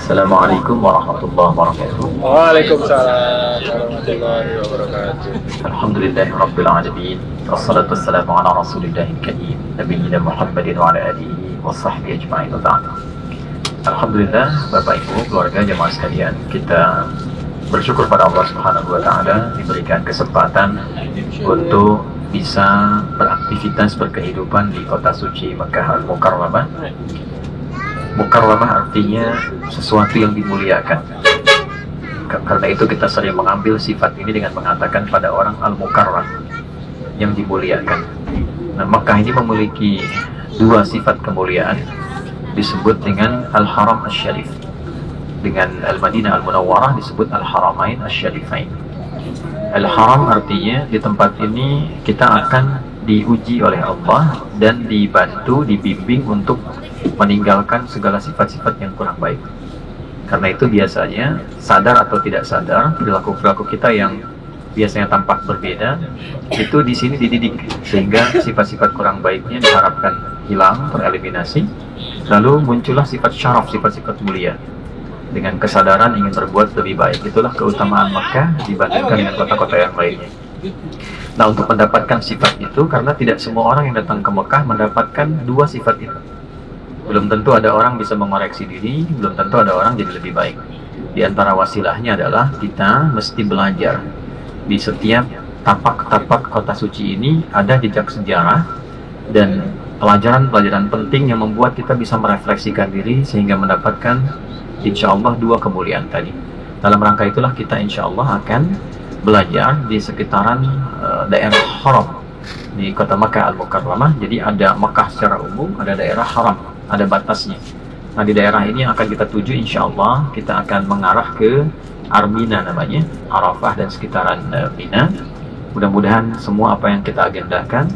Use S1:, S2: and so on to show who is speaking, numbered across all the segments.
S1: Assalamualaikum warahmatullahi wabarakatuh.
S2: Waalaikumsalam warahmatullahi wabarakatuh.
S1: Alhamdulillahirabbil alamin. Wassalatu wassalamu ala rasulillahil karim nabiyina Muhammadin wa ala alihi wa sahbihi ajma'in wa ba'd. Alhamdulillah, Bapak Ibu, keluarga jemaah sekalian, kita bersyukur pada Allah Subhanahu wa taala diberikan kesempatan untuk bisa beraktivitas berkehidupan di kota suci Makkah Al-Mukarramah. Mukarramah artinya sesuatu yang dimuliakan. Karena itu kita sering mengambil sifat ini dengan mengatakan pada orang Al-Mukarram, yang dimuliakan. Nah, Makkah ini memiliki dua sifat kemuliaan, disebut dengan Al-Haram Asy-Syarif. Dengan Al-Madinah Al-Munawwarah disebut Al-Haramain Asy-Syarifain. Al-Haram artinya di tempat ini kita akan diuji oleh Allah dan dibantu, dibimbing untuk meninggalkan segala sifat-sifat yang kurang baik. Karena itu biasanya sadar atau tidak sadar perilaku-perilaku kita yang biasanya tampak berbeda itu di sini dididik sehingga sifat-sifat kurang baiknya diharapkan hilang, tereliminasi. Lalu muncullah sifat syaraf, sifat-sifat mulia dengan kesadaran ingin berbuat lebih baik. Itulah keutamaan Makkah dibandingkan dengan kota-kota yang lainnya. Nah, untuk mendapatkan sifat itu, karena tidak semua orang yang datang ke Mekah mendapatkan dua sifat itu. Belum tentu ada orang bisa mengoreksi diri, belum tentu ada orang jadi lebih baik. Di antara wasilahnya adalah kita mesti belajar. Di setiap tapak-tapak kota suci ini ada jejak sejarah dan pelajaran-pelajaran penting yang membuat kita bisa merefleksikan diri sehingga mendapatkan insya Allah dua kemuliaan tadi. Dalam rangka itulah kita insya Allah akan belajar di sekitaran daerah haram di kota Makkah Al-Mukarramah. Jadi ada Makkah secara umum, ada daerah haram, ada batasnya. Nah, di daerah ini yang akan kita tuju insya Allah, kita akan mengarah ke Armina namanya, Arafah dan sekitaran Mina. Mudah-mudahan semua apa yang kita agendakan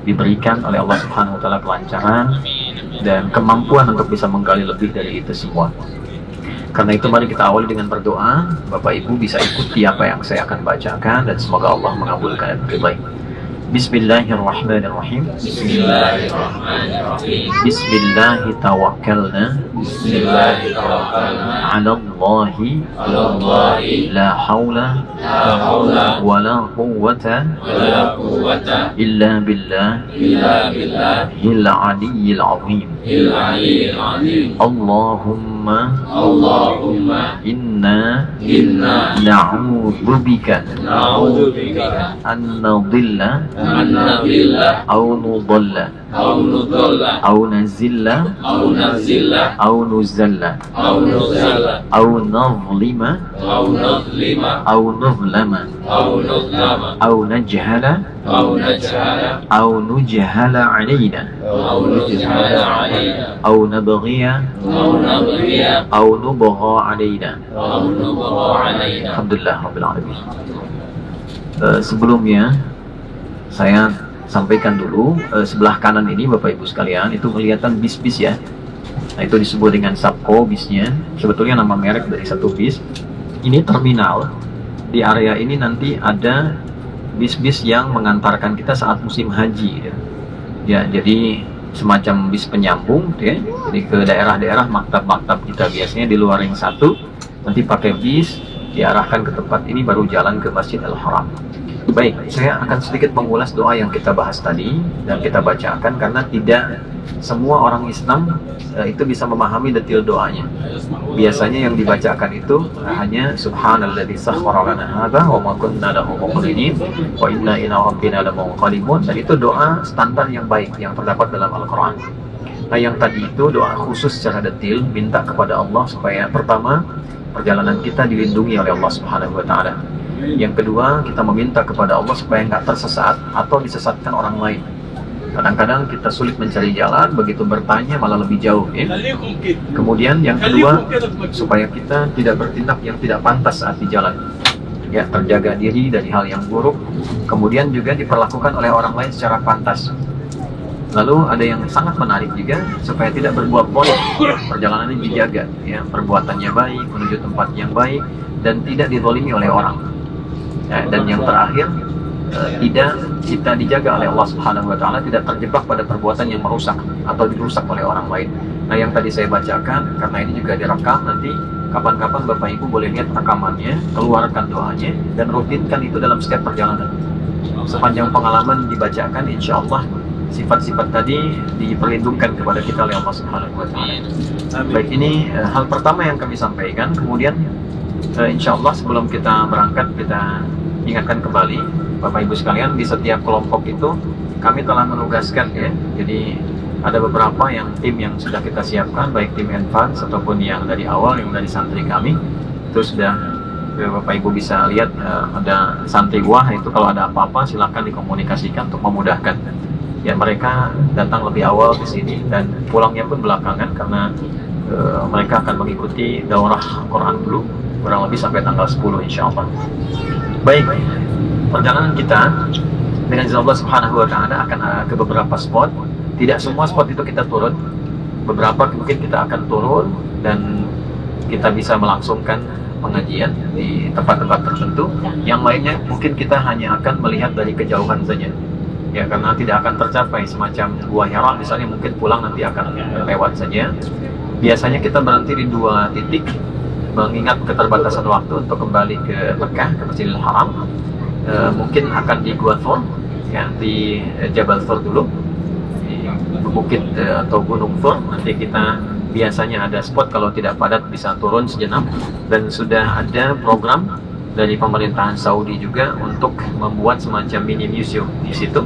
S1: diberikan oleh Allah Subhanahu wa taala kelancaran dan kemampuan untuk bisa menggali lebih dari itu semua. Karena itu mari kita awali dengan berdoa. Bapak Ibu bisa ikuti apa yang saya akan bacakan dan semoga Allah mengabulkan dan meridai. Bismillahirrahmanirrahim.
S2: Bismillahirrahmanirrahim.
S1: Bismillahi tawakkalna.
S2: Bismillahirrahmanirrahim.
S1: 'Alallahi la haula
S2: La haula
S1: wa la quwwata
S2: wa la quwwata
S1: illa billah
S2: illa billahil
S1: al-'aliyyil 'azim.
S2: aliyyil azim.
S1: Allahumma
S2: Inna
S1: na'udzubika
S2: na'udzubika
S1: an nadilla
S2: an nadilla
S1: aw nudalla
S2: aw nudalla
S1: aw nazilla
S2: aw nazilla
S1: aw nuzalla
S2: aw nuzalla
S1: aw nazlima
S2: aw nadlima
S1: aw nuzlama
S2: aw nudlama
S1: aw najhala
S2: aw najhala
S1: aw nujhala 'alaina
S2: aw nujhala alayna
S1: aw nabghiya
S2: aw nabghiya
S1: aw nubgha 'alaina.
S2: aw nubgha alayna.
S1: Alhamdulillah rabbil alamin. Sebelumnya saya sampaikan dulu, sebelah kanan ini Bapak Ibu sekalian itu kelihatan bis-bis ya. Nah, itu disebut dengan Subco bisnya. Sebetulnya nama merek dari satu bis. Ini terminal. Di area ini nanti ada bis-bis yang mengantarkan kita saat musim haji ya. Ya, jadi semacam bis penyambung ya. Jadi ke daerah-daerah maktab-maktab kita biasanya di luar ring satu, nanti pakai bis diarahkan ke tempat ini baru jalan ke Masjid Al-Haram. Baik, saya akan sedikit mengulas doa yang kita bahas tadi dan kita bacakan karena tidak semua orang Islam itu bisa memahami detail doanya. Biasanya yang dibacakan itu hanya Subhanalladzi sakhkhara lana hadza wa ma kunna lahu muqrinin wa inna ila rabbina lamunqalibun, dan itu doa standar yang baik yang terdapat dalam Al-Qur'an. Nah, yang tadi itu doa khusus secara detail minta kepada Allah supaya pertama perjalanan kita dilindungi oleh Allah Subhanahu wa taala. Yang kedua, kita meminta kepada Allah supaya nggak tersesat atau disesatkan orang lain. Kadang-kadang kita sulit mencari jalan, begitu bertanya malah lebih jauh ya. Kemudian yang kedua, supaya kita tidak bertindak yang tidak pantas saat di jalan ya, terjaga diri dari hal yang buruk. Kemudian juga diperlakukan oleh orang lain secara pantas. Lalu ada yang sangat menarik juga, supaya tidak berbuat boleh, perjalanannya dijaga ya, perbuatannya baik, menuju tempat yang baik dan tidak dizalimi oleh orang ya. Dan yang terakhir, tidak kita dijaga oleh Allah Subhanahu wa taala, tidak terjebak pada perbuatan yang merusak atau dirusak oleh orang lain. Nah, yang tadi saya bacakan karena ini juga direkam, nanti kapan-kapan Bapak Ibu boleh lihat rekamannya, keluarkan doanya, dan rutinkan itu dalam setiap perjalanan. Sepanjang pengalaman dibacakan, insya Allah sifat-sifat tadi diperlindungkan kepada kita oleh Allah Subhanahu wa Ta'ala. Baik, ini hal pertama yang kami sampaikan. Kemudian insya Allah sebelum kita berangkat, kita ingatkan kembali Bapak Ibu sekalian, di setiap kelompok itu kami telah menugaskan ya. Jadi ada beberapa tim yang sudah kita siapkan, baik tim advance ataupun yang dari awal, yang dari santri kami. Itu sudah Bapak Ibu bisa lihat, ada santri wah, itu kalau ada apa-apa silakan dikomunikasikan untuk memudahkan. Ya, mereka datang lebih awal di sini dan pulangnya pun belakangan karena mereka akan mengikuti daurah Quran dulu kurang lebih sampai tanggal 10 insya Allah. Baik, perjalanan kita dengan izin Allah Subhanahu wa Ta'ala akan ke beberapa spot. Tidak semua spot itu kita turun, beberapa mungkin kita akan turun dan kita bisa melangsungkan pengajian di tempat-tempat tertentu. Yang lainnya mungkin kita hanya akan melihat dari kejauhan saja ya, karena tidak akan tercapai. Semacam Gua Hira misalnya, mungkin pulang nanti akan lewat saja. Biasanya kita berhenti di 2 titik mengingat keterbatasan waktu untuk kembali ke Mekah, ke Masjidil Haram. Mungkin akan di Gua Thur ya, di Jabal Thur dulu, di bukit atau Gunung Thur. Nanti kita biasanya ada spot kalau tidak padat bisa turun sejenak, dan sudah ada program dari pemerintahan Saudi juga untuk membuat semacam mini museum di situ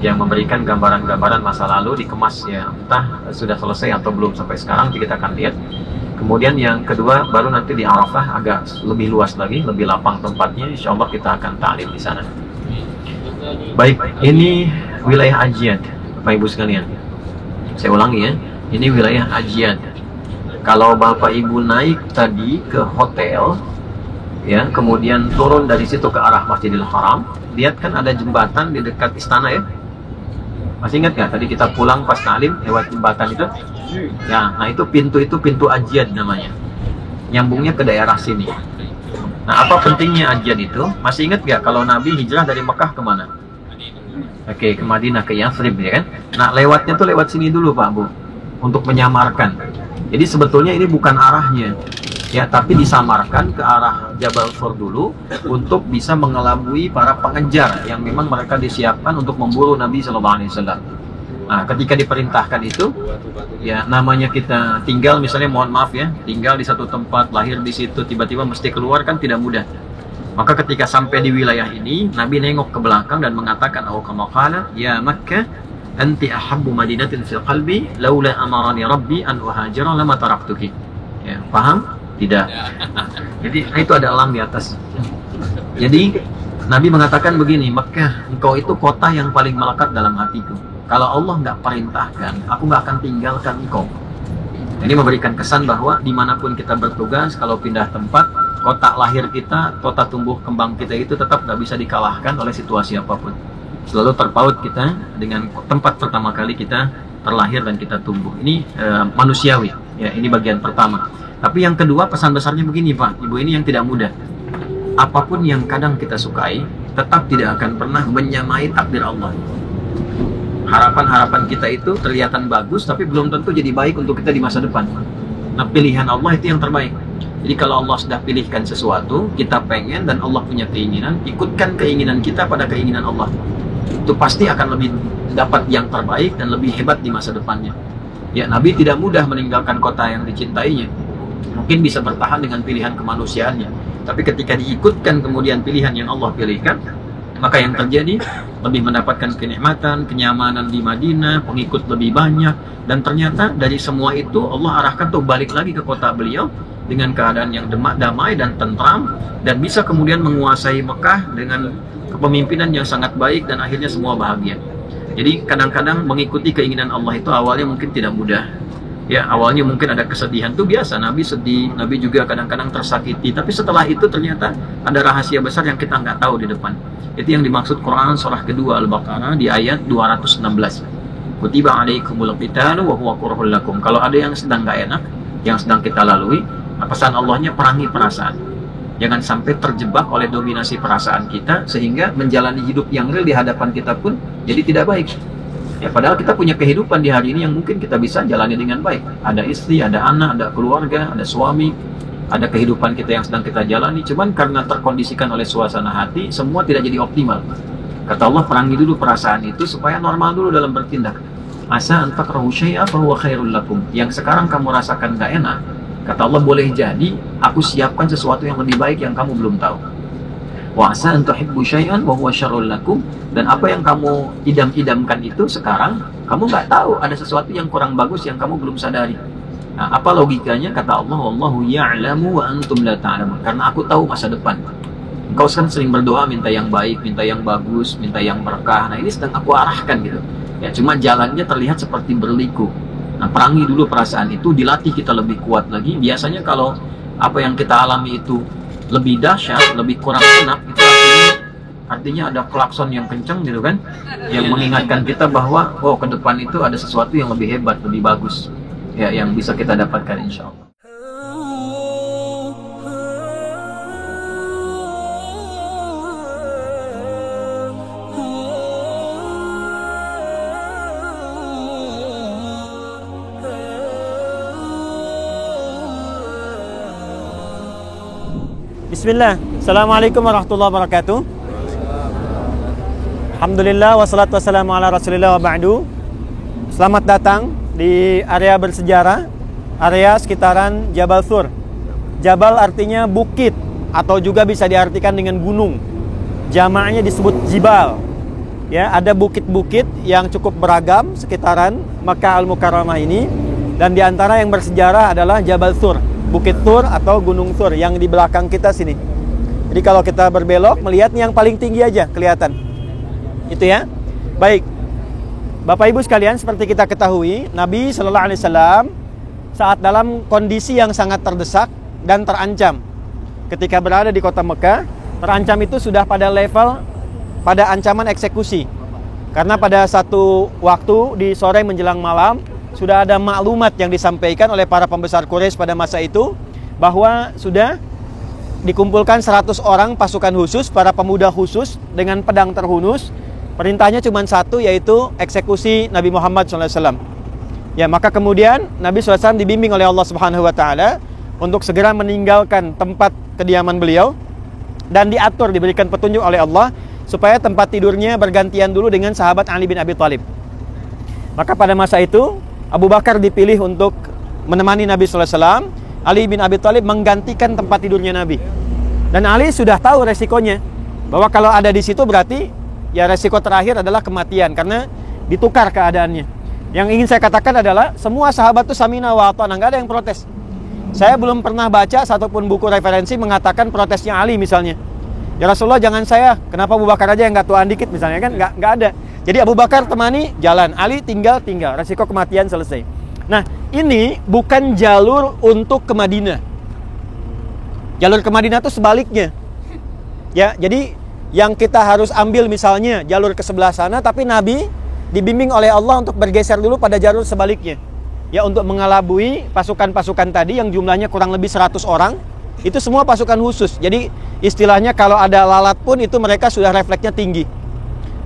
S1: yang memberikan gambaran-gambaran masa lalu dikemas ya, entah sudah selesai atau belum sampai sekarang, kita akan lihat. Kemudian yang kedua baru nanti di Arafah, agak lebih luas lagi, lebih lapang tempatnya, insya Allah kita akan ta'lim di sana. Baik, ini wilayah Ajiyad Bapak Ibu sekalian. Saya ulangi ya, ini wilayah Ajiyad. Kalau Bapak Ibu naik tadi ke hotel ya, kemudian turun dari situ ke arah Masjidil Haram, lihat kan ada jembatan di dekat istana ya. Masih ingat nggak tadi kita pulang pas ta'lim lewat jembatan itu? Ya, nah itu pintu Ajiyad namanya. Nyambungnya ke daerah sini. Nah, apa pentingnya Ajiyad itu? Masih ingat nggak kalau Nabi hijrah dari Mekah kemana? Oke, ke Madinah, ke Yathrib ya kan? Nah, lewatnya tuh lewat sini dulu Pak Bu, untuk menyamarkan. Jadi sebetulnya ini bukan arahnya ya, tapi disamarkan ke arah Jabal Thur dulu untuk bisa mengelabui para pengejar yang memang mereka disiapkan untuk memburu Nabi Sallallahu Alaihi Wasallam. Nah, ketika diperintahkan itu, ya namanya kita tinggal, misalnya mohon maaf ya, tinggal di satu tempat, lahir di situ, tiba-tiba mesti keluar kan tidak mudah. Maka ketika sampai di wilayah ini, Nabi nengok ke belakang dan mengatakan, "Au kama qala, ya Makkah, anti ahabbu madinatin fil qalbi, laula amarani rabbi an uhajira lama taraktuki." Ya, paham? Tidak. Jadi itu ada elang di atas. Jadi Nabi mengatakan begini, "Mekah, engkau itu kota yang paling melekat dalam hatiku. Kalau Allah nggak perintahkan, aku nggak akan tinggalkan engkau." Ini memberikan kesan bahwa dimanapun kita bertugas, kalau pindah tempat, kota lahir kita, kota tumbuh kembang kita itu tetap nggak bisa dikalahkan oleh situasi apapun. Selalu terpaut kita dengan tempat pertama kali kita terlahir dan kita tumbuh. Ini manusiawi. Ya, ini bagian pertama. Tapi yang kedua, pesan besarnya begini Pak, Ibu, ini yang tidak mudah. Apapun yang kadang kita sukai, tetap tidak akan pernah menyamai takdir Allah. Harapan-harapan kita itu kelihatan bagus, tapi belum tentu jadi baik untuk kita di masa depan. Nah, pilihan Allah itu yang terbaik. Jadi kalau Allah sudah pilihkan sesuatu, kita pengen dan Allah punya keinginan, ikutkan keinginan kita pada keinginan Allah. Itu pasti akan lebih dapat yang terbaik dan lebih hebat di masa depannya. Ya, Nabi tidak mudah meninggalkan kota yang dicintainya. Mungkin bisa bertahan dengan pilihan kemanusiaannya, tapi ketika diikutkan kemudian pilihan yang Allah pilihkan, maka yang terjadi lebih mendapatkan kenikmatan, kenyamanan di Madinah, pengikut lebih banyak, dan ternyata dari semua itu Allah arahkan tuh balik lagi ke kota beliau dengan keadaan yang damai dan tentram, dan bisa kemudian menguasai Mekah dengan kepemimpinan yang sangat baik, dan akhirnya semua bahagia. Jadi kadang-kadang mengikuti keinginan Allah itu awalnya mungkin tidak mudah. Ya, awalnya mungkin ada kesedihan, itu biasa, Nabi sedih, Nabi juga kadang-kadang tersakiti, tapi setelah itu ternyata ada rahasia besar yang kita nggak tahu di depan. Itu yang dimaksud Quran surah kedua Al-Baqarah di ayat 216. Kutiba alaikumul qitalu wa huwa kurhul lakum. Kalau ada yang sedang nggak enak, yang sedang kita lalui, pesan Allahnya perangi perasaan. Jangan sampai terjebak oleh dominasi perasaan kita sehingga menjalani hidup yang real di hadapan kita pun jadi tidak baik. Ya, padahal kita punya kehidupan di hari ini yang mungkin kita bisa jalani dengan baik. Ada istri, ada anak, ada keluarga, ada suami, ada kehidupan kita yang sedang kita jalani, cuman karena terkondisikan oleh suasana hati, semua tidak jadi optimal. Kata Allah, perangi dulu perasaan itu supaya normal dulu dalam bertindak. Asa an takrahu syai'a fa huwa khairul lakum. Yang sekarang kamu rasakan gak enak, kata Allah, boleh jadi aku siapkan sesuatu yang lebih baik yang kamu belum tahu. Wa asa an tuhibbu syai'an wa huwa syarrul lakum. Dan apa yang kamu idam-idamkan itu sekarang kamu nggak tahu, ada sesuatu yang kurang bagus yang kamu belum sadari. Nah, apa logikanya? Kata Allah, wallahu ya'lamu wa antum la ta'lamun. Karena aku tahu masa depan. Engkau kan sering berdoa minta yang baik, minta yang bagus, minta yang berkah. Nah, ini sedang aku arahkan gitu. Ya, cuma jalannya terlihat seperti berliku. Nah, perangi dulu perasaan itu, dilatih kita lebih kuat lagi. Biasanya kalau apa yang kita alami itu lebih dahsyat, lebih kurang enak, itu artinya ada klakson yang kenceng gitu kan, yang mengingatkan kita bahwa oh, ke depan itu ada sesuatu yang lebih hebat, lebih bagus, ya, yang bisa kita dapatkan insya Allah.
S3: Bismillah. Assalamualaikum warahmatullahi wabarakatuh. Alhamdulillah wassalatu wassalamu ala Rasulillah wa ba'du. Selamat datang di area bersejarah, area sekitaran Jabal Thur. Jabal artinya bukit atau juga bisa diartikan dengan gunung. Jamaknya disebut jibal. Ya, ada bukit-bukit yang cukup beragam sekitaran Makkah Al-Mukarramah ini, dan di antara yang bersejarah adalah Jabal Thur, Bukit Thur atau Gunung Thur yang di belakang kita sini. Jadi kalau kita berbelok melihat yang paling tinggi aja kelihatan. Itu ya. Baik. Bapak Ibu sekalian, seperti kita ketahui, Nabi Shallallahu Alaihi Wasallam saat dalam kondisi yang sangat terdesak dan terancam. Ketika berada di kota Mekah, terancam itu sudah pada level pada ancaman eksekusi. Karena pada satu waktu di sore menjelang malam sudah ada maklumat yang disampaikan oleh para pembesar Quraisy pada masa itu bahwa sudah dikumpulkan 100 orang pasukan khusus, para pemuda khusus dengan pedang terhunus. Perintahnya cuma satu, yaitu eksekusi Nabi Muhammad SAW. Ya, maka kemudian Nabi SAW dibimbing oleh Allah Subhanahu Wa Taala untuk segera meninggalkan tempat kediaman beliau dan diatur, diberikan petunjuk oleh Allah supaya tempat tidurnya bergantian dulu dengan sahabat Ali bin Abi Thalib. Maka pada masa itu Abu Bakar dipilih untuk menemani Nabi SAW. Ali bin Abi Thalib menggantikan tempat tidurnya Nabi. Dan Ali sudah tahu resikonya, bahwa kalau ada di situ berarti ya resiko terakhir adalah kematian, karena ditukar keadaannya. Yang ingin saya katakan adalah semua sahabat itu samina wa ata'na, nggak ada yang protes. Saya belum pernah baca satupun buku referensi mengatakan protesnya Ali misalnya. Ya Rasulullah jangan saya, kenapa Abu Bakar aja yang nggak tuaan dikit misalnya, kan nggak ada. Jadi Abu Bakar temani jalan, Ali tinggal, resiko kematian selesai. Nah, ini bukan jalur untuk ke Madinah. Jalur ke Madinah itu sebaliknya. Ya, jadi yang kita harus ambil misalnya jalur ke sebelah sana, tapi Nabi dibimbing oleh Allah untuk bergeser dulu pada jalur sebaliknya. Ya, untuk mengelabui pasukan-pasukan tadi yang jumlahnya kurang lebih 100 orang. Itu semua pasukan khusus. Jadi istilahnya kalau ada lalat pun itu mereka sudah refleksnya tinggi.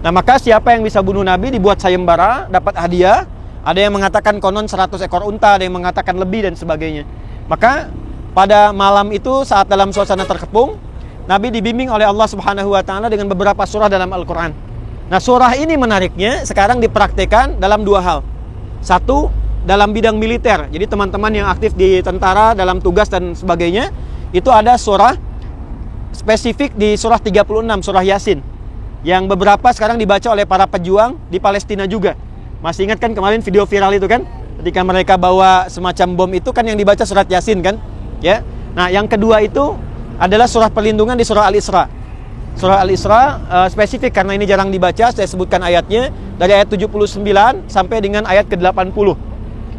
S3: Nah, maka siapa yang bisa bunuh Nabi dibuat sayembara, dapat hadiah. Ada yang mengatakan konon 100 ekor unta, ada yang mengatakan lebih dan sebagainya. Maka pada malam itu saat dalam suasana terkepung, Nabi dibimbing oleh Allah Subhanahu Wa Taala dengan beberapa surah dalam Al-Quran. Nah, surah ini menariknya sekarang dipraktikkan dalam dua hal. Satu, dalam bidang militer. Jadi teman-teman yang aktif di tentara dalam tugas dan sebagainya, itu ada surah spesifik di surah 36, surah Yasin, yang beberapa sekarang dibaca oleh para pejuang di Palestina juga. Masih ingat kan kemarin video viral itu kan, ketika mereka bawa semacam bom itu kan yang dibaca surat Yasin kan, ya. Nah, yang kedua itu adalah surah perlindungan di surah Al-Isra. Surah Al-Isra spesifik karena ini jarang dibaca, saya sebutkan ayatnya dari ayat 79 sampai dengan ayat ke-80.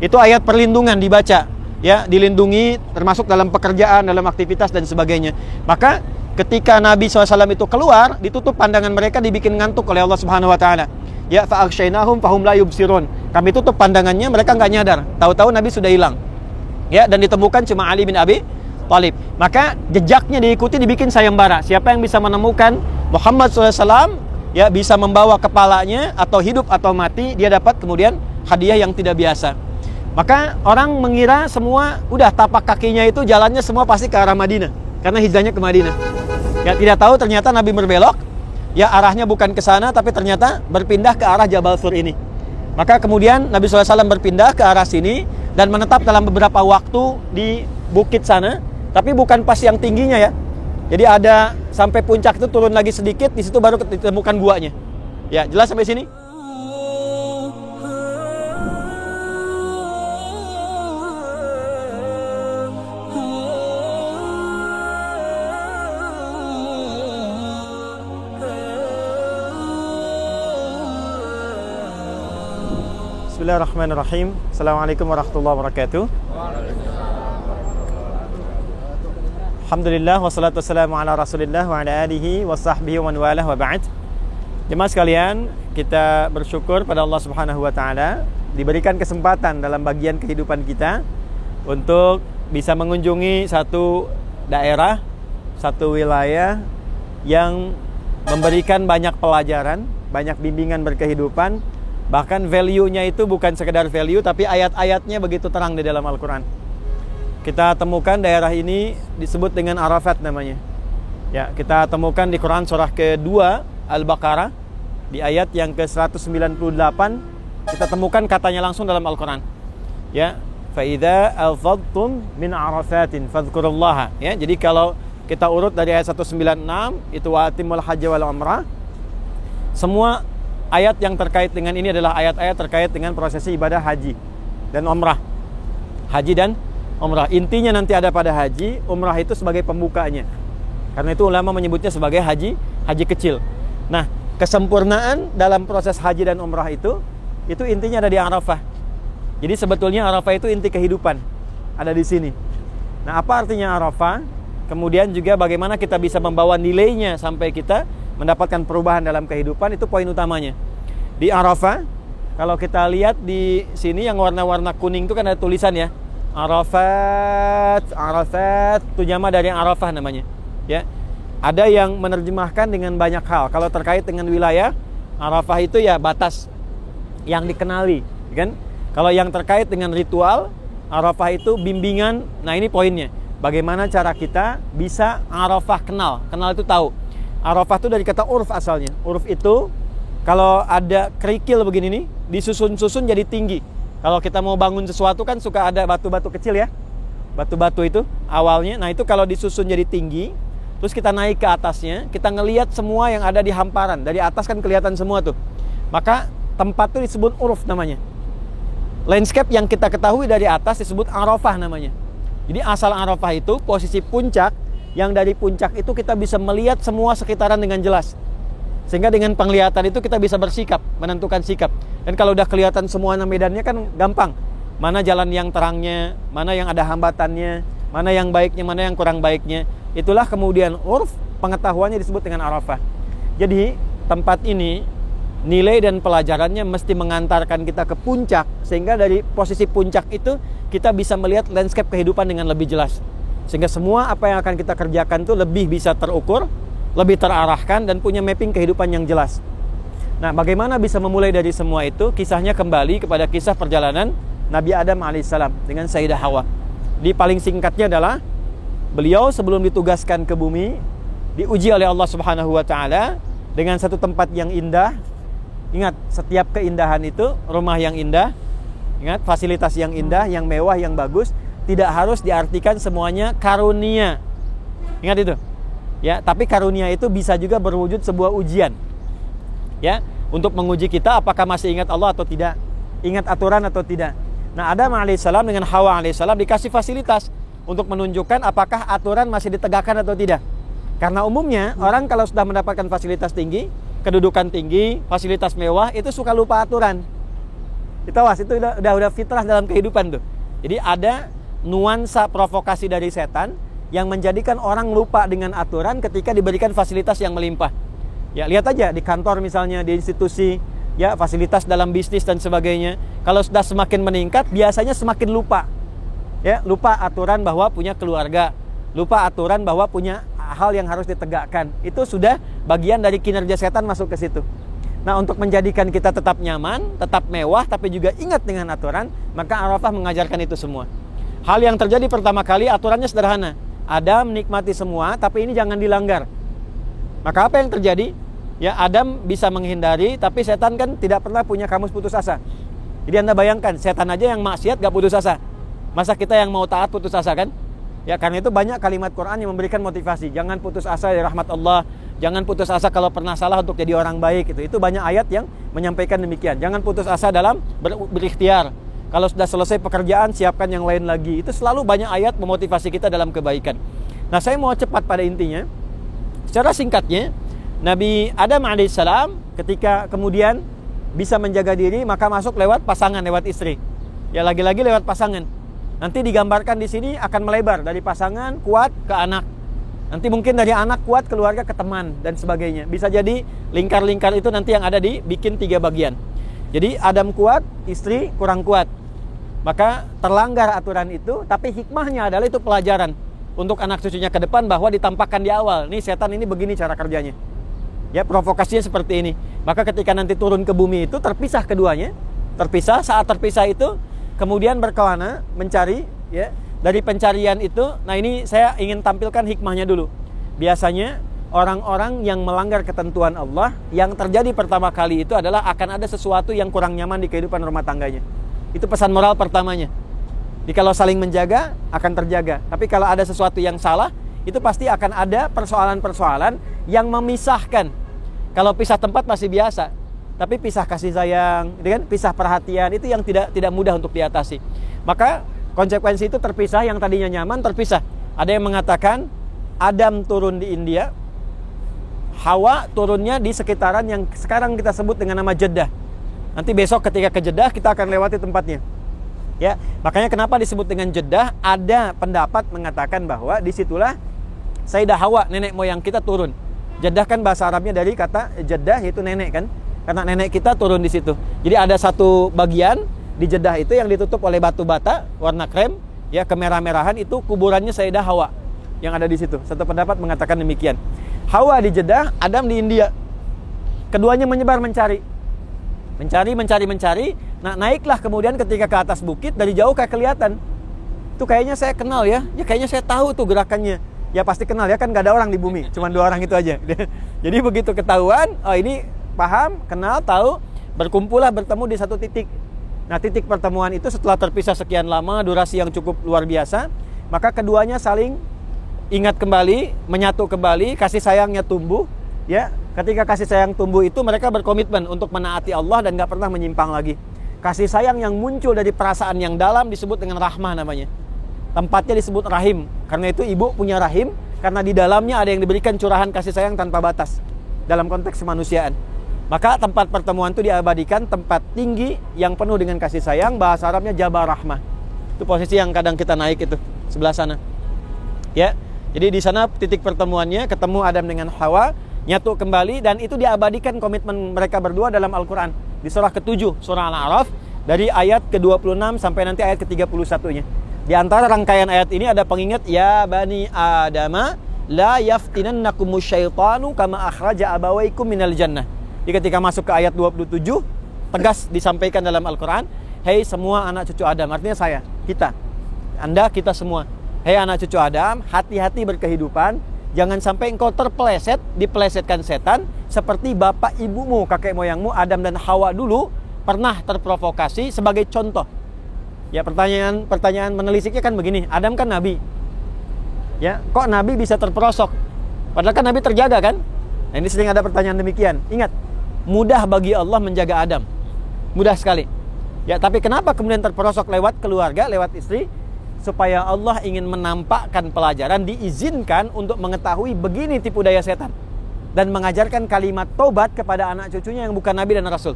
S3: Itu ayat perlindungan dibaca, ya, dilindungi termasuk dalam pekerjaan, dalam aktivitas dan sebagainya. Maka ketika Nabi SAW itu keluar, ditutup pandangan mereka, dibikin ngantuk oleh Allah Subhanahu Wa Taala. Ya, fa'akshaynahum fahum la yubsirun. Kami tutup pandangannya, mereka nggak nyadar. Tahu-tahu Nabi sudah hilang. Ya, dan ditemukan cuma Ali bin Abi Thalib. Maka jejaknya diikuti, dibikin sayembara. Siapa yang bisa menemukan Muhammad SAW, ya, bisa membawa kepalanya atau hidup atau mati, dia dapat kemudian hadiah yang tidak biasa. Maka orang mengira semua udah tapak kakinya itu jalannya semua pasti ke arah Madinah, karena hijrahnya ke Madinah. Ya, tidak tahu ternyata Nabi berbelok, ya arahnya bukan ke sana, tapi ternyata berpindah ke arah Jabal Sur ini. Maka kemudian Nabi SAW berpindah ke arah sini dan menetap dalam beberapa waktu di bukit sana, tapi bukan pas yang tingginya ya. Jadi ada sampai puncak itu turun lagi sedikit, di situ baru ditemukan guanya. Ya, jelas sampai sini? Bismillahirrahmanirrahim. Assalamualaikum warahmatullahi wabarakatuh. Alhamdulillah wassalatu wassalamu ala Rasulillah wa ala alihi wa sahbihi wa man walah wa ba'd. Jemaah sekalian, kita bersyukur pada Allah Subhanahu wa taala diberikan kesempatan dalam bagian kehidupan kita untuk bisa mengunjungi satu daerah, satu wilayah yang memberikan banyak pelajaran, banyak bimbingan berkehidupan. Bahkan value-nya itu bukan sekedar value, tapi ayat-ayatnya begitu terang di dalam Al-Quran. Kita temukan daerah ini disebut dengan Arafat namanya. Ya, kita temukan di Quran surah kedua Al-Baqarah di ayat yang ke-198 kita temukan katanya langsung dalam Al-Quran. Ya, فَإِذَا أَفَضْتُمْ مِنْ عَرَفَاتٍ فَاذْكُرُوا اللَّهَ. Ya, jadi kalau kita urut dari ayat 196 itu wa'atimul hajja wal umrah. Semua ayat yang terkait dengan ini adalah ayat-ayat terkait dengan prosesi ibadah haji dan umrah. Haji dan umrah. Intinya nanti ada pada haji, umrah itu sebagai pembukanya. Karena itu ulama menyebutnya sebagai haji kecil. Nah, kesempurnaan dalam proses haji dan umrah itu intinya ada di Arafah. Jadi sebetulnya Arafah itu inti kehidupan. Ada di sini. Nah, apa artinya Arafah? Kemudian juga bagaimana kita bisa membawa nilainya sampai kita mendapatkan perubahan dalam kehidupan, itu poin utamanya. Di Arafah, kalau kita lihat di sini yang warna-warna kuning itu kan ada tulisan ya. Arafat, itu jama dari Arafah namanya. Ya. Ada yang menerjemahkan dengan banyak hal. Kalau terkait dengan wilayah, Arafah itu ya batas yang dikenali, kan? Kalau yang terkait dengan ritual, Arafah itu bimbingan. Nah, ini poinnya. Bagaimana cara kita bisa Arafah kenal itu tahu. Arafah itu dari kata urf asalnya. Urf itu kalau ada kerikil begini nih, disusun-susun jadi tinggi. Kalau kita mau bangun sesuatu kan suka ada batu-batu kecil ya. Batu-batu itu awalnya. Nah, itu kalau disusun jadi tinggi, terus kita naik ke atasnya, kita ngelihat semua yang ada di hamparan. Dari atas kan kelihatan semua tuh. Maka tempat itu disebut urf namanya. Landscape yang kita ketahui dari atas disebut Arafah namanya. Jadi asal Arafah itu posisi puncak, yang dari puncak itu kita bisa melihat semua sekitaran dengan jelas. Sehingga dengan penglihatan itu kita bisa bersikap, menentukan sikap. Dan kalau udah kelihatan semua medannya kan gampang. Mana jalan yang terangnya, mana yang ada hambatannya, mana yang baiknya, mana yang kurang baiknya. Itulah kemudian urf, pengetahuannya disebut dengan Arafah. Jadi tempat ini nilai dan pelajarannya mesti mengantarkan kita ke puncak. Sehingga dari posisi puncak itu kita bisa melihat landscape kehidupan dengan lebih jelas. Sehingga semua apa yang akan kita kerjakan itu lebih bisa terukur, lebih terarahkan, dan punya mapping kehidupan yang jelas. Nah, bagaimana bisa memulai dari semua itu? Kisahnya kembali kepada kisah perjalanan Nabi Adam alaihissalam dengan Sayyidah Hawa. Di paling singkatnya adalah beliau sebelum ditugaskan ke bumi diuji oleh Allah Subhanahu wa taala dengan satu tempat yang indah. Ingat, setiap keindahan itu rumah yang indah. Ingat, fasilitas yang indah, yang mewah, yang bagus, tidak harus diartikan semuanya karunia. Ingat itu. Ya, tapi karunia itu bisa juga berwujud sebuah ujian. Ya, untuk menguji kita apakah masih ingat Allah atau tidak, ingat aturan atau tidak. Nah, Adam alaihissalam dengan Hawa alaihissalam dikasih fasilitas untuk menunjukkan apakah aturan masih ditegakkan atau tidak. Karena umumnya orang kalau sudah mendapatkan fasilitas tinggi, kedudukan tinggi, fasilitas mewah, itu suka lupa aturan. Itu udah fitrah dalam kehidupan tuh. Jadi ada nuansa provokasi dari setan yang menjadikan orang lupa dengan aturan ketika diberikan fasilitas yang melimpah. Ya, lihat aja di kantor misalnya, di institusi, ya, fasilitas dalam bisnis dan sebagainya. Kalau sudah semakin meningkat, biasanya semakin lupa. Ya, lupa aturan bahwa punya keluarga, lupa aturan bahwa punya hal yang harus ditegakkan. Itu sudah bagian dari kinerja setan masuk ke situ. Nah, untuk menjadikan kita tetap nyaman, tetap mewah, tapi juga ingat dengan aturan, maka Arafah mengajarkan itu semua. Hal yang terjadi pertama kali, aturannya sederhana. Adam menikmati semua, tapi ini jangan dilanggar. Maka apa yang terjadi? Ya, Adam bisa menghindari, tapi setan kan tidak pernah punya kamus putus asa. Jadi Anda bayangkan, setan aja yang maksiat gak putus asa. Masa kita yang mau taat putus asa kan? Ya, karena itu banyak kalimat Quran yang memberikan motivasi. Jangan putus asa dari rahmat Allah. Jangan putus asa kalau pernah salah untuk jadi orang baik. Itu banyak ayat yang menyampaikan demikian. Jangan putus asa dalam berikhtiar. Kalau sudah selesai pekerjaan, siapkan yang lain lagi. Itu selalu banyak ayat memotivasi kita dalam kebaikan. Nah, saya mau cepat pada intinya. Secara singkatnya, Nabi Adam alaihissalam ketika kemudian bisa menjaga diri, maka masuk lewat pasangan, lewat istri. Ya, lagi-lagi lewat pasangan. Nanti digambarkan di sini akan melebar dari pasangan kuat ke anak. Nanti mungkin dari anak kuat keluarga ke teman dan sebagainya. Bisa jadi lingkar-lingkar itu nanti yang ada dibikin 3 bagian. Jadi Adam kuat, istri kurang kuat. Maka terlanggar aturan itu, tapi hikmahnya adalah itu pelajaran untuk anak cucunya ke depan bahwa ditampakkan di awal. Nih setan ini begini cara kerjanya. Ya, provokasinya seperti ini. Maka ketika nanti turun ke bumi itu terpisah keduanya. Terpisah, saat terpisah itu kemudian berkelana mencari, ya. Dari pencarian itu, nah ini saya ingin tampilkan hikmahnya dulu. Biasanya orang-orang yang melanggar ketentuan Allah, yang terjadi pertama kali itu adalah akan ada sesuatu yang kurang nyaman di kehidupan rumah tangganya. Itu pesan moral pertamanya. Jadi kalau saling menjaga, akan terjaga. Tapi kalau ada sesuatu yang salah, itu pasti akan ada persoalan-persoalan yang memisahkan. Kalau pisah tempat masih biasa, tapi pisah kasih sayang, kan? Pisah perhatian, itu yang tidak mudah untuk diatasi. Maka konsekuensi itu terpisah, yang tadinya nyaman terpisah. Ada yang mengatakan Adam turun di India, Hawa turunnya di sekitaran yang sekarang kita sebut dengan nama Jeddah. Nanti besok ketika ke Jeddah kita akan lewati tempatnya. Ya, makanya kenapa disebut dengan Jeddah? Ada pendapat mengatakan bahwa disitulah Sayyidah Hawa, nenek moyang kita turun. Jeddah kan bahasa Arabnya dari kata Jeddah, yaitu nenek kan. Karena nenek kita turun di situ. Jadi ada satu bagian di Jeddah itu yang ditutup oleh batu bata warna krem, ya, kemerah-merahan, itu kuburannya Sayyidah Hawa yang ada di situ. Satu pendapat mengatakan demikian. Hawa di Jeddah, Adam di India. Keduanya menyebar mencari. Nah, naiklah kemudian ketika ke atas bukit, dari jauh kayak kelihatan. Itu kayaknya saya kenal ya. Ya kayaknya saya tahu tuh gerakannya. Ya pasti kenal ya, kan gak ada orang di bumi, cuma 2 orang itu aja. Jadi begitu ketahuan, oh ini paham, kenal, tahu, berkumpullah, bertemu di satu titik. Nah, titik pertemuan itu setelah terpisah sekian lama, durasi yang cukup luar biasa, maka keduanya saling ingat kembali, menyatu kembali, kasih sayangnya tumbuh, ya. Ketika kasih sayang tumbuh itu, mereka berkomitmen untuk menaati Allah dan gak pernah menyimpang lagi. Kasih sayang yang muncul dari perasaan yang dalam disebut dengan rahmah namanya. Tempatnya disebut rahim, karena itu ibu punya rahim, karena di dalamnya ada yang diberikan curahan kasih sayang tanpa batas dalam konteks kemanusiaan. Maka tempat pertemuan itu diabadikan tempat tinggi yang penuh dengan kasih sayang, bahasa Arabnya Jabal Rahmah. Itu posisi yang kadang kita naik itu, sebelah sana. Ya. Jadi di sana titik pertemuannya, ketemu Adam dengan Hawa, nyatu kembali, dan itu diabadikan komitmen mereka berdua dalam Al-Qur'an. Di surah ke-7, surah Al-A'raf, dari ayat ke-26 sampai nanti ayat ke-31-nya. Di antara rangkaian ayat ini ada pengingat, ya bani Adama la yaftinannakumus syaitanu kama akhraja abawaikum minal jannah. Jadi ketika masuk ke ayat 27, tegas disampaikan dalam Al-Quran, hei semua anak cucu Adam, artinya saya, kita, Anda, kita semua. Hei anak cucu Adam, hati-hati berkehidupan, jangan sampai engkau terpeleset, dipelesetkan setan, seperti bapak ibumu, kakek moyangmu, Adam dan Hawa dulu, pernah terprovokasi sebagai contoh. Ya, pertanyaan menelisiknya kan begini, Adam kan Nabi. Ya, kok Nabi bisa terperosok? Padahal kan Nabi terjaga kan? Nah, ini sering ada pertanyaan demikian. Ingat, mudah bagi Allah menjaga Adam. Mudah sekali. Ya, tapi kenapa kemudian terperosok lewat keluarga, lewat istri? Supaya Allah ingin menampakkan pelajaran, diizinkan untuk mengetahui begini tipu daya setan. Dan mengajarkan kalimat tobat kepada anak cucunya yang bukan Nabi dan Rasul.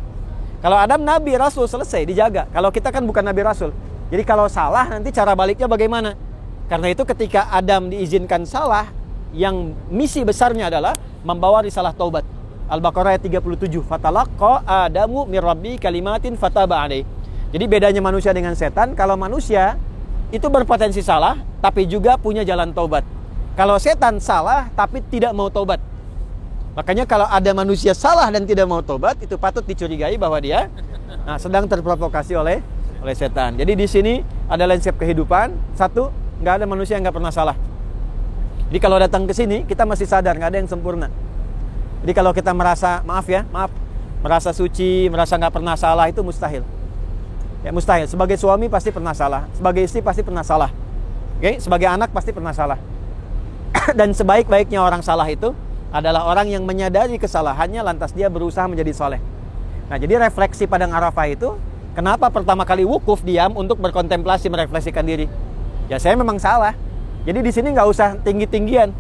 S3: Kalau Adam Nabi, Rasul, selesai, dijaga. Kalau kita kan bukan Nabi, Rasul. Jadi kalau salah, nanti cara baliknya bagaimana? Karena itu ketika Adam diizinkan salah, yang misi besarnya adalah membawa risalah taubat. Al-Baqarah ayat 37. Fatalaqqa Adamu mir rabbi kalimatin fataba alaih. Jadi bedanya manusia dengan setan, kalau manusia itu berpotensi salah, tapi juga punya jalan taubat. Kalau setan salah, tapi tidak mau taubat. Makanya kalau ada manusia salah dan tidak mau tobat, itu patut dicurigai bahwa dia sedang terprovokasi oleh setan. Jadi di sini ada landscape kehidupan. Satu, nggak ada manusia yang nggak pernah salah. Jadi kalau datang ke sini, kita masih sadar nggak ada yang sempurna. Jadi kalau kita merasa merasa suci, merasa nggak pernah salah, itu mustahil. Ya mustahil. Sebagai suami pasti pernah salah, sebagai istri pasti pernah salah. Oke, sebagai anak pasti pernah salah. Dan sebaik-baiknya orang salah itu adalah orang yang menyadari kesalahannya lantas dia berusaha menjadi soleh. Nah, jadi refleksi Padang Arafah itu, kenapa pertama kali wukuf diam untuk berkontemplasi, merefleksikan diri? Ya saya memang salah. Jadi di sini nggak usah tinggi-tinggian.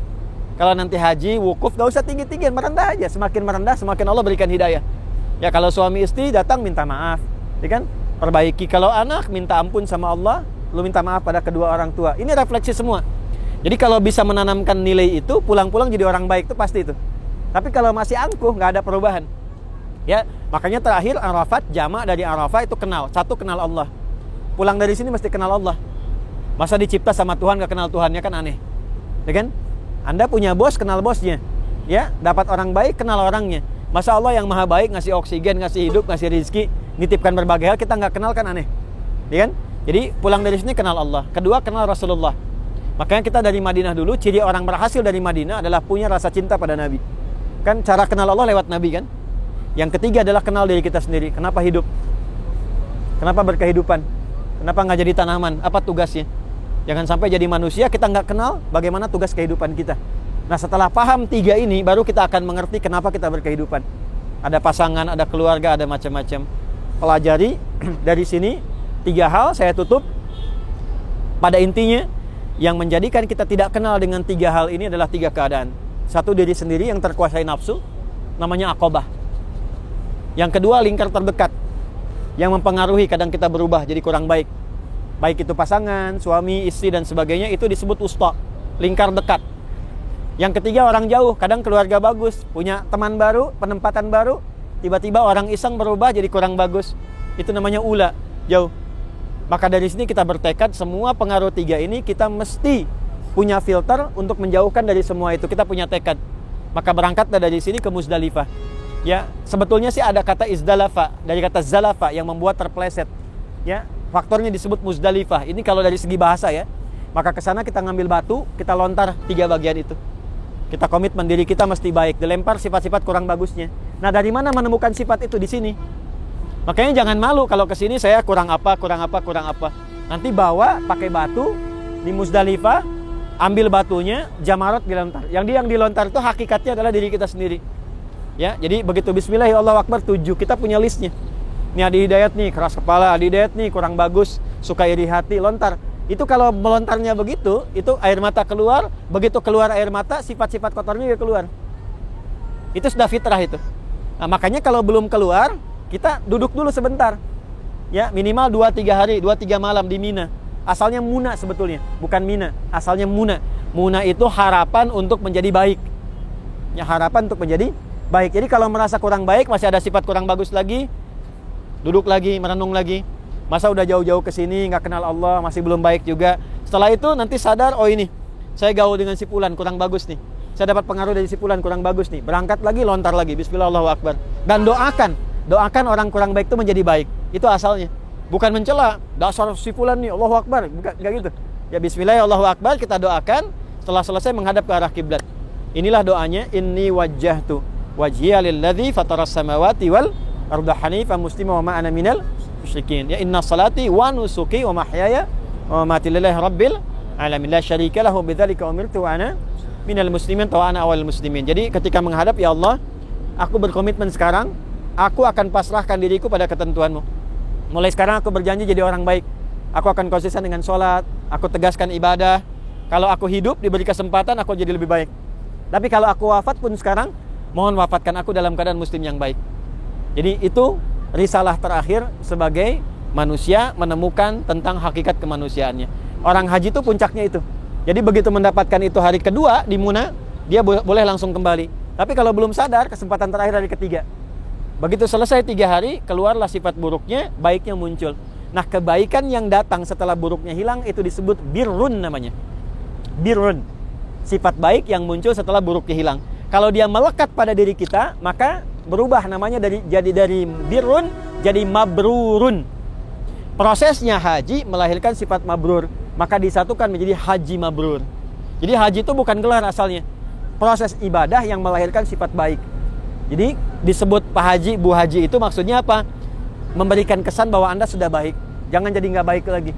S3: Kalau nanti haji, wukuf nggak usah tinggi-tinggian, merendah aja. Semakin merendah, semakin Allah berikan hidayah. Ya kalau suami istri datang minta maaf, ya kan? Perbaiki. Kalau anak minta ampun sama Allah, lu minta maaf pada kedua orang tua. Ini refleksi semua. Jadi kalau bisa menanamkan nilai itu, pulang-pulang jadi orang baik itu pasti itu. Tapi kalau masih angkuh, nggak ada perubahan. Ya, makanya terakhir Arafat, jamak dari Arafah itu kenal. Satu, kenal Allah. Pulang dari sini mesti kenal Allah. Masa dicipta sama Tuhan nggak kenal Tuhannya, kan aneh. Ya kan? Anda punya bos, kenal bosnya. Ya, dapat orang baik, kenal orangnya. Masa Allah yang maha baik, ngasih oksigen, ngasih hidup, ngasih rizki, nitipkan berbagai hal, kita nggak kenal, kan aneh. Ya kan? Jadi pulang dari sini kenal Allah. Kedua, kenal Rasulullah. Makanya kita dari Madinah dulu, ciri orang berhasil dari Madinah adalah punya rasa cinta pada Nabi. Kan cara kenal Allah lewat Nabi kan? Yang ketiga adalah kenal diri kita sendiri. Kenapa hidup? Kenapa berkehidupan? Kenapa nggak jadi tanaman? Apa tugasnya? Jangan sampai jadi manusia kita nggak kenal bagaimana tugas kehidupan kita. Nah setelah paham tiga ini, baru kita akan mengerti kenapa kita berkehidupan. Ada pasangan, ada keluarga, ada macam-macam. Pelajari dari sini tiga hal, saya tutup. Pada intinya, yang menjadikan kita tidak kenal dengan tiga hal ini adalah tiga keadaan. Satu, diri sendiri yang terkuasai nafsu, namanya aqobah. Yang kedua, lingkar terdekat yang mempengaruhi, kadang kita berubah jadi kurang baik. Baik itu pasangan, suami, istri dan sebagainya, itu disebut usta, lingkar dekat. Yang ketiga, orang jauh, kadang keluarga bagus, punya teman baru, penempatan baru, tiba-tiba orang iseng berubah jadi kurang bagus. Itu namanya ula, jauh. Maka dari sini kita bertekad semua pengaruh tiga ini kita mesti punya filter untuk menjauhkan dari semua itu. Kita punya tekad. Maka berangkatlah dari sini ke Muzdalifah. Ya, sebetulnya sih ada kata izdalafa dari kata zalafa yang membuat terpleset. Ya, faktornya disebut Muzdalifah. Ini kalau dari segi bahasa ya. Maka ke sana kita ngambil batu, kita lontar tiga bagian itu. Kita komitmen diri kita mesti baik, dilempar sifat-sifat kurang bagusnya. Nah, dari mana menemukan sifat itu? Di sini. Makanya jangan malu kalau ke sini saya kurang apa. Nanti bawa pakai batu di Muzdalifah, ambil batunya, jamarot dilontar. Yang dilontar itu hakikatnya adalah diri kita sendiri. Ya, jadi begitu bismillah, Allahu Akbar 7, kita punya listnya. Ini Adi Hidayat nih, keras kepala, Adi Hidayat nih, kurang bagus, suka iri hati, lontar. Itu kalau melontarnya begitu, itu air mata keluar, begitu keluar air mata, sifat-sifat kotornya juga keluar. Itu sudah fitrah itu. Nah, makanya kalau belum keluar, kita duduk dulu sebentar. Ya, minimal 2-3 hari, 2-3 malam di Mina. Asalnya Muna sebetulnya, bukan Mina. Asalnya Muna. Muna itu harapan untuk menjadi baik. Ya, harapan untuk menjadi baik. Jadi kalau merasa kurang baik, masih ada sifat kurang bagus lagi, duduk lagi, merenung lagi. Masa udah jauh-jauh ke sini, nggak kenal Allah, masih belum baik juga. Setelah itu nanti sadar, oh ini, saya gaul dengan si fulan, kurang bagus nih. Saya dapat pengaruh dari si fulan, kurang bagus nih. Berangkat lagi, lontar lagi, bismillah, Allahu Akbar. Dan doakan orang kurang baik itu menjadi baik. Itu asalnya. Bukan mencela, dasar si fulan nih, Allahu Akbar. Bukan, enggak gitu. Ya bismillah, Allahu Akbar, kita doakan. Setelah selesai menghadap ke arah kiblat. Inilah doanya, inni wajjahtu wajhiya lilladzi fataras samawati wal arda hanifan muslima wa ma ana minal musyrikin. Ya inna salati wa nusuki wa mahyaya wa mamati lillahi rabbil alamin la syarika lahu bidzalika umirtu wa ana minal muslimin wa ana awal muslimin. Jadi ketika menghadap, ya Allah, aku berkomitmen sekarang, aku akan pasrahkan diriku pada ketentuanmu. Mulai sekarang aku berjanji jadi orang baik. Aku akan konsisten dengan sholat, aku tegaskan ibadah. Kalau aku hidup, diberi kesempatan, aku jadi lebih baik. Tapi kalau aku wafat pun sekarang, mohon wafatkan aku dalam keadaan muslim yang baik. Jadi itu risalah terakhir sebagai manusia menemukan tentang hakikat kemanusiaannya. Orang haji itu puncaknya itu. Jadi begitu mendapatkan itu hari kedua di Muna, dia boleh langsung kembali. Tapi kalau belum sadar, kesempatan terakhir hari ketiga. Begitu selesai 3 hari, keluarlah sifat buruknya, baiknya muncul. Nah, kebaikan yang datang setelah buruknya hilang itu disebut birrun namanya. Birrun. Sifat baik yang muncul setelah buruknya hilang. Kalau dia melekat pada diri kita, maka berubah namanya dari birrun jadi mabrurun. Prosesnya haji melahirkan sifat mabrur, maka disatukan menjadi haji mabrur. Jadi haji itu bukan gelar asalnya, proses ibadah yang melahirkan sifat baik. Jadi disebut Pak Haji, Bu Haji itu maksudnya apa? Memberikan kesan bahwa Anda sudah baik, jangan jadi nggak baik lagi.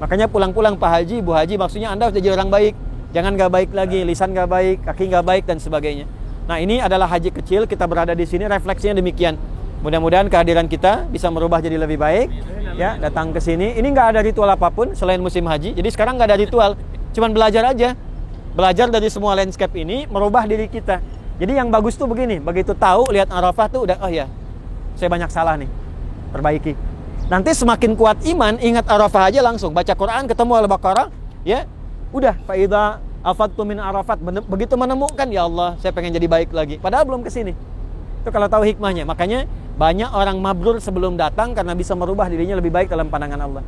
S3: Makanya pulang-pulang Pak Haji, Bu Haji maksudnya Anda sudah jadi orang baik, jangan nggak baik lagi, lisan nggak baik, kaki nggak baik dan sebagainya. Nah ini adalah haji kecil, kita berada di sini refleksinya demikian. Mudah-mudahan kehadiran kita bisa merubah jadi lebih baik. Ya, datang ke sini. Ini nggak ada ritual apapun selain musim haji. Jadi sekarang nggak ada ritual, cuman belajar aja. Belajar dari semua landscape ini merubah diri kita. Jadi yang bagus tuh begini, begitu tahu lihat Arafah tuh udah, oh ya, saya banyak salah nih, perbaiki. Nanti semakin kuat iman, ingat Arafah aja langsung baca Quran, ketemu Al-Baqarah, ya, udah. Faida afattu min Arafat, begitu menemukan, ya Allah, saya pengen jadi baik lagi. Padahal belum kesini. Itu kalau tahu hikmahnya. Makanya banyak orang mabrur sebelum datang karena bisa merubah dirinya lebih baik dalam pandangan Allah.